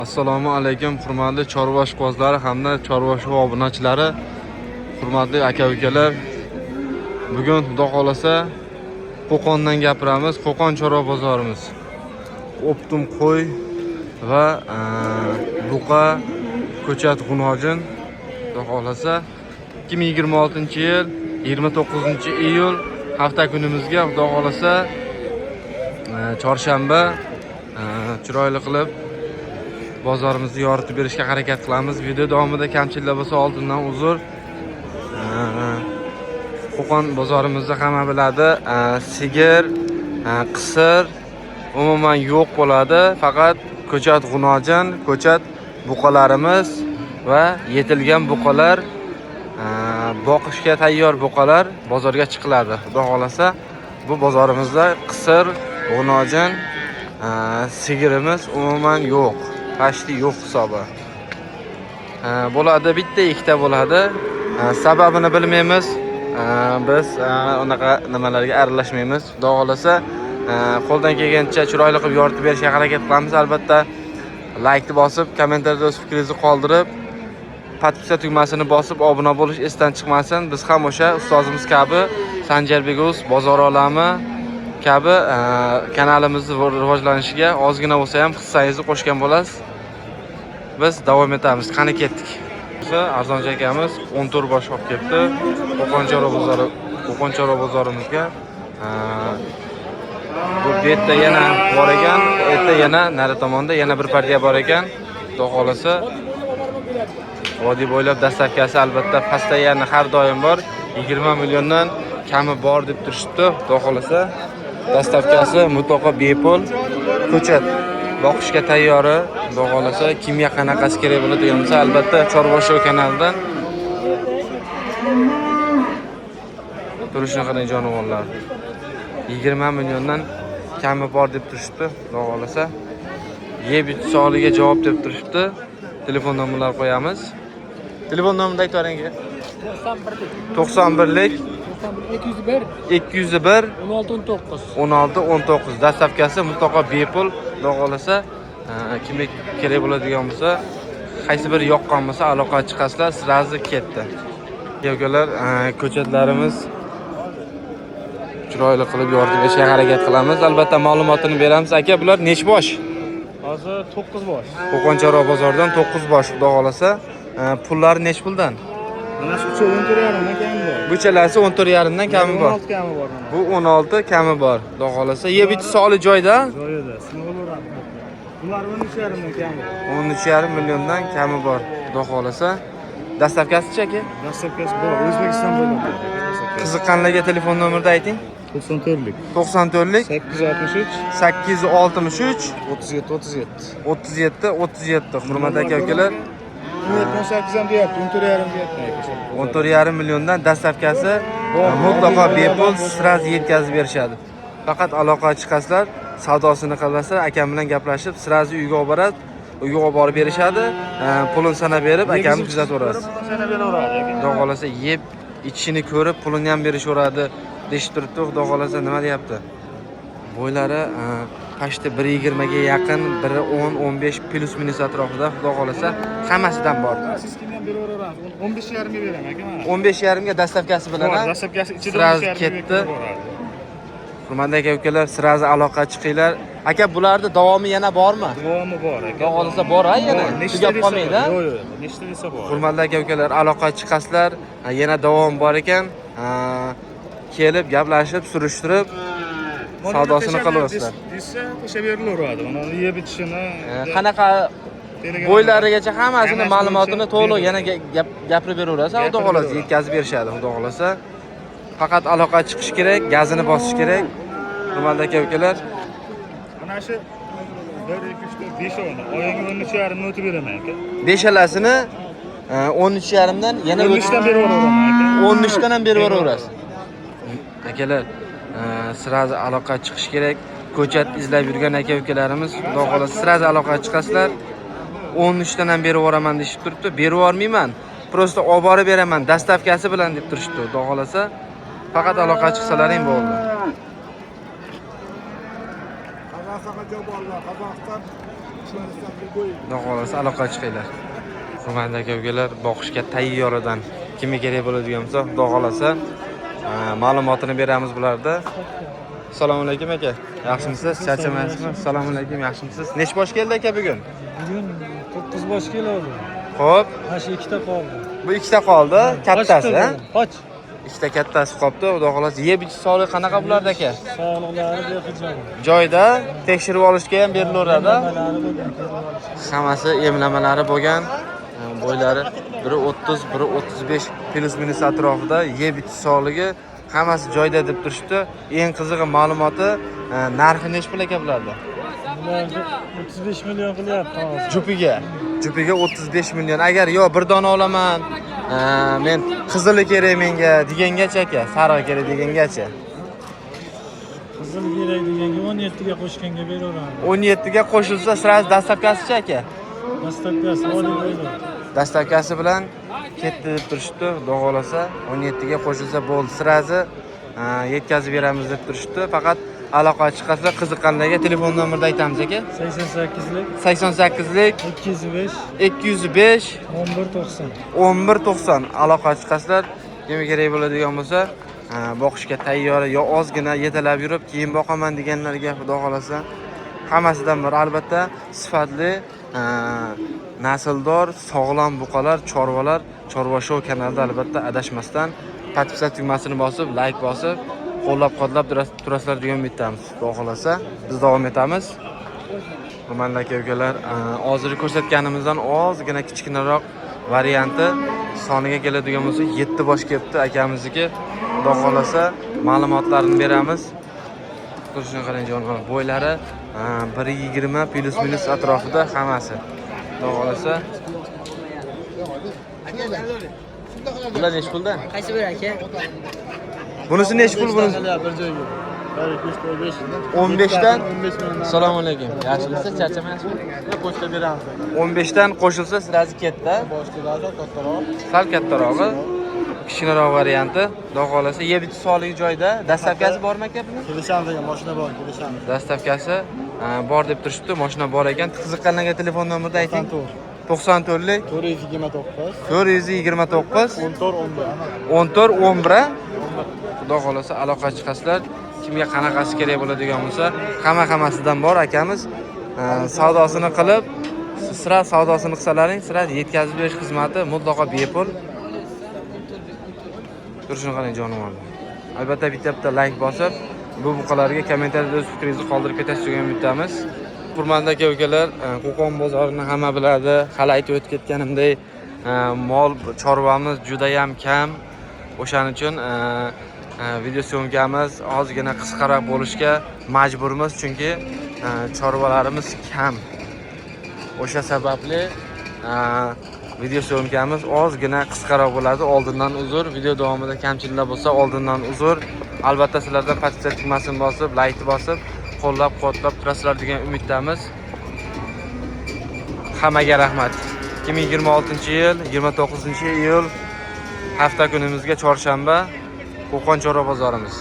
Assalomu alaykum hurmatli chorva ishqibozlari hamda chorva obunachilari, hurmatli aka-ukalar. Bugun xudo xolasa Qo'qondan gapiramiz. Qo'qon chorva bozorimiz. Optum qo'y va buqa, ko'chat, g'unojin. Xudo xolasa 2026-yil 29-iyul hafta kunimizga xudo xolasa chorshanba chiroyli qilib bozorimizni yoritib berishga harakat qilamiz. Video davomida kamchiliklar bo'lsa oldindan uzr. Qo'qon bozorimizda hamma biladi, sigir, qisir umuman yo'q bo'ladi. Faqat ko'chat, g'unojin, ko'chat buqalarimiz va yetilgan buqalar, boqishga tayyor buqalar bozorga chiqiladi. Xudo xolasa bu bozorimizda qisir, g'unojin, sigirimiz umuman yo'q. Pashti yo'q hisobi. Bo'ladi, bitta ikkita bo'ladi. Sababini bilmaymiz. Biz unaqa nimalarga aralashmaymiz. Xudo xolasa qo'ldan kelgancha chiroyli qilib yoritib berishga harakat qilamiz. Albatta like bosib, kommentariyada o'z fikringizni qoldirib, podpisa tugmasini bosib obuna bo'lish esdan chiqmasin. Biz ham o'sha ustozimiz kabi Sanjarbek Uz bozor olami kabi kanalimizni rivojlanishiga ozgina bo'lsa ham hissangizni qo'shgan bo'lasiz. Biz davom etamiz. Qani ketdik. Arzonchi akamiz 14 bosh olib kelibdi. Qo'qon chorva bozorimizga. Bu betda yana bor ekan, erta yana nari tomonda yana bir partiya bor ekan. Xudo xolasa vodiy bo'ylab dastavkasi albatta pastayani har doim bor. 20 milliondan kami bor deb turishibdi. Xudo xolasa dastavkasi mutlaqo bepul. Ko'chat boqishga tayyori. Xudo xolasa kimga qanaqasi kerak bo'ladigan bo'lsa albatta Chorva Show kanalidan turishni qarang jonivorlar. 20 milliondan kami bor deb turishibdi. Xudo xolasa yeb savoliga javob deb turishibdi. Telefon nomerlarini qo'yamiz. Telefon nomerini aytavering. 91lik 201 1619 dastavkasi mutlaqo bepul. Xudo xolasa kimga kerak bo'ladigan bo'lsa, qaysi bir yoqqan bo'lsa aloqaga chiqasizlar, sirazi ketdi. Yo'qlar, ko'chatlarimiz chiroyli qilib yoritib berishga harakat qilamiz. Albatta ma'lumotini beramiz. Aka, bular nech bosh? Hozir 9 bosh. Qo'qon chorva bozoridan 9 bosh. Xudo xolasa, pullari nech puldan? Mana shu 14,5 dan kami bor. Buchalasi 14,5 dan kami bor. 16 kami bor mana. Bu 16 kami bor. Xudo xolasa, yeb ichsoli joyda. Joyida, sinog'laradi. Bular 13,5 dan kami bor. 13,5 milliondan kami bor. Xudo xolasa, dastavkasi-chi aka? Dastavkasi bor, O'zbekiston bo'ylab. Qiziqqanlarga telefon nomerni ayting. 94lik 94lik 863 863 37 37. Hurmatli aka-ukalar, 18 ham deyapti, 14,5 deyapti. 14,5 milliondan dastavkasi mutlaqo bepul sraz yetkazib berishadi. Faqat aloqaga chiqasizlar, savdosini qilasizlar, akam bilan gaplashib, sraz uyga olib boradi, uyga olib borib berishadi, pulini sanab berib, akamni kuzataverasiz. Sanab beraveradi. Xudo xolasa yeb ichishini ko'rib, pulini ham berishaveradi. Deshib turibdi. Xudo xolasa nima deyapti? Bo'ylari pashti 1.20 ga yaqin, 1.10-15 plus minus atrofida. Xudo xolasa hammasidan bor. Siz kimga beraverasiz? 15,5 ga beraman aka. 15,5 ga dastavkasi bilan dastavkasi ichida sirazi ketdi. Hurmatli aka-ukalar, sirazi aloqaga chiqinglar. Aka, bularda davomi yana bormi? Davomi bor aka. Xudo xolasa bor yana. Tugab qolmaydi. Yo'q, nechta desa bor. Hurmatli aka-ukalar, aloqaga chiqasizlar. Yana davom bor ekan. Kelib, gaplashib, surishtirib, savdosini qilasizlar. Desa, o'sha berilaveradi. Mana yeb ichishini, qanaqa bo'ylarigacha hammasini ma'lumotini to'liq yana gapirib beraverasiz. Xudo xolasa yetkazib berishadi. Xudo xolasa faqat aloqaga chiqish kerak, gazini bosish kerak. Hurmatli aka-ukalar, mana shu 1 2 3 4 5 o'yini oyiga 13,5 o'tib beraman aka. beshalasini 13,5 dan yana 13 dan beraveraman aka. 13 dan ham beraverasiz. Akalar, sirazi aloqaga chiqish kerak. Ko'chat izlab yurgan aka-ukalarimiz, xudo xolasa sirazi aloqaga chiqasizlar. 13 dan ham beraveraman deb turibdi. Berib yormayman. Prosta olib borib beraman dastavkasi bilan deb turishdi. Xudo xolasa faqat aloqaga chiqsalaring bo'ldi. Qozog'istonga javob oldi. Qozog'iston Xudo xolasa aloqaga chiqinglar. Hurmatli aka-ukalar, boqishga tayyoradan kimga kerak bo'ladigan bo'lsa, Xudo xolasa ma'lumotini beramiz bularda. Assalomu alaykum aka. Yaxshimisiz? Charchamaysizmi? Assalomu alaykum, yaxshimisiz? Nech bosh keldi aka bugun? Bugun 9 bosh keladi. Xo'p, Mana shu ikkita qoldi. bu ikkita qoldi, kattasi, ha? Qoch. Ikkita kattasi qolibdi. Xudo xolasa yeb ichish sog'liq qanaqa bo'lardi aka? Sog'liqlari behijob. Joyda tekshirib olishga ham berilaveradi. Nimalari bo'lgan, ko'rib olish. Hammasi emlamalari bo'lgan. Bo'ylari 1.30, 1.35 plus minus atrofida yeb ichish sog'ligi hammasi joyda deb turishdi. Eng qizig'i ma'lumoti narxi nech pul aka bularda? Bularni 35 million qilyapti hozir. Jupiga 35 million. Agar yo bir dona olaman, men qizili kerak menga degangacha aka, sariq kerak degangacha. Qizil kerak deganga 17 ga qo'shganga beraveramiz. 17 ga qo'shilsa, sirasi dastavkasicha aka. Dastavkasi oliy bo'ldi. Dastavkasi bilan ketdi deb turishdi. Xudo xolasa 17 ga qo'shilsa bo'ldi. Sirasi yetkazib beramiz deb turishdi. Faqat aloqa chiqarsa qiziqqanlarga telefon nomerni aytamiz aka. 88lik 88lik 205 205 1190. 1190 aloqa chiqasizlar. Kimga kerak bo'ladigan bo'lsa, boqishga tayyor yo ozgina yetalab yurib keyin boqaman deganlarga Xudo xolasa hammasidan bir albatta sifatli nasldor, sog'lom buqalar, chorvalar, Chorva Show kanalida albatta adashmasdan podpisa tugmasini bosib, like bosib, qo'llab-quvvatlab turasizlar degan umidamiz. Xudo xolasa biz davom etamiz. Hurmatli aka-ukalar, hozir ko'rsatganimizdan ozgina kichkinaroq varianti soniga keladigan bo'lsa 7 bosh kelibdi akamizniki. Xudo xolasa ma'lumotlarini beramiz. Ko'rishni qarang jonlar, bo'ylari 1.20 plus minus atrofida hammasi. Xudo xolasa. Bular nech pulda? Qaysi bir aka? Bunisi nech pul bunisi? Bir joyga. 15 dan. 15 million. Assalomu alaykum. Yaxshimisiz? Charchamaysizmi? Pochta beramiz. 15 dan qo'shilsa sirasi ketdi. Boshqalarda kattaroq. Sal kattarog'i. Kichkinaroq varianti. Xudo xolasa yeb ichish sog'ligi joyida. Dastavkasi bormi aka buni? Kelishamiz degan mashina bor, kelishamiz. Dastavkasi bor deb turishdi. Mashina bor ekan. Qiziqqanlarga telefon nomerni ayting. 94lik 429 429 14 11. 14 11. Xudo xolasa aloqa chiqasizlar. Kimga qanaqasi kerak bo'ladigan bo'lsa, hammasidan bor akamiz. Savdosini qilib, sira savdosini qilsalaring, sira yetkazib berish xizmati mutlaqo bepul. Turishini qarang jonivorlar. Albatta bitta like bosib, bu buqalarga kommentariyada o'z fikringizni qoldirib ketasiz degan umiddamiz. Hurmatli aka-ukalar, Qo'qon bozorini hamma biladi. Hali aytib o'tib ketganimdek, mol chorvamiz juda ham kam. O'shaning uchun video syomkamiz ozgina qisqaroq bo'lishga majburmiz, chunki chorvalarimiz kam. O'sha sababli video syomkamiz ozgina qisqaroq bo'ladi. Oldindan uzr. Video davomida kamchiliklar bo'lsa, oldindan uzr. Albatta sizlardan podpisa tugmasini bosib, like bosib, qo'llab-quvvatlab turasizlar degan umiddamiz. Hammaga rahmat. 2026-yil 29-iyul hafta kunimizga chorshanba Qo'qon Chorva bozorimiz.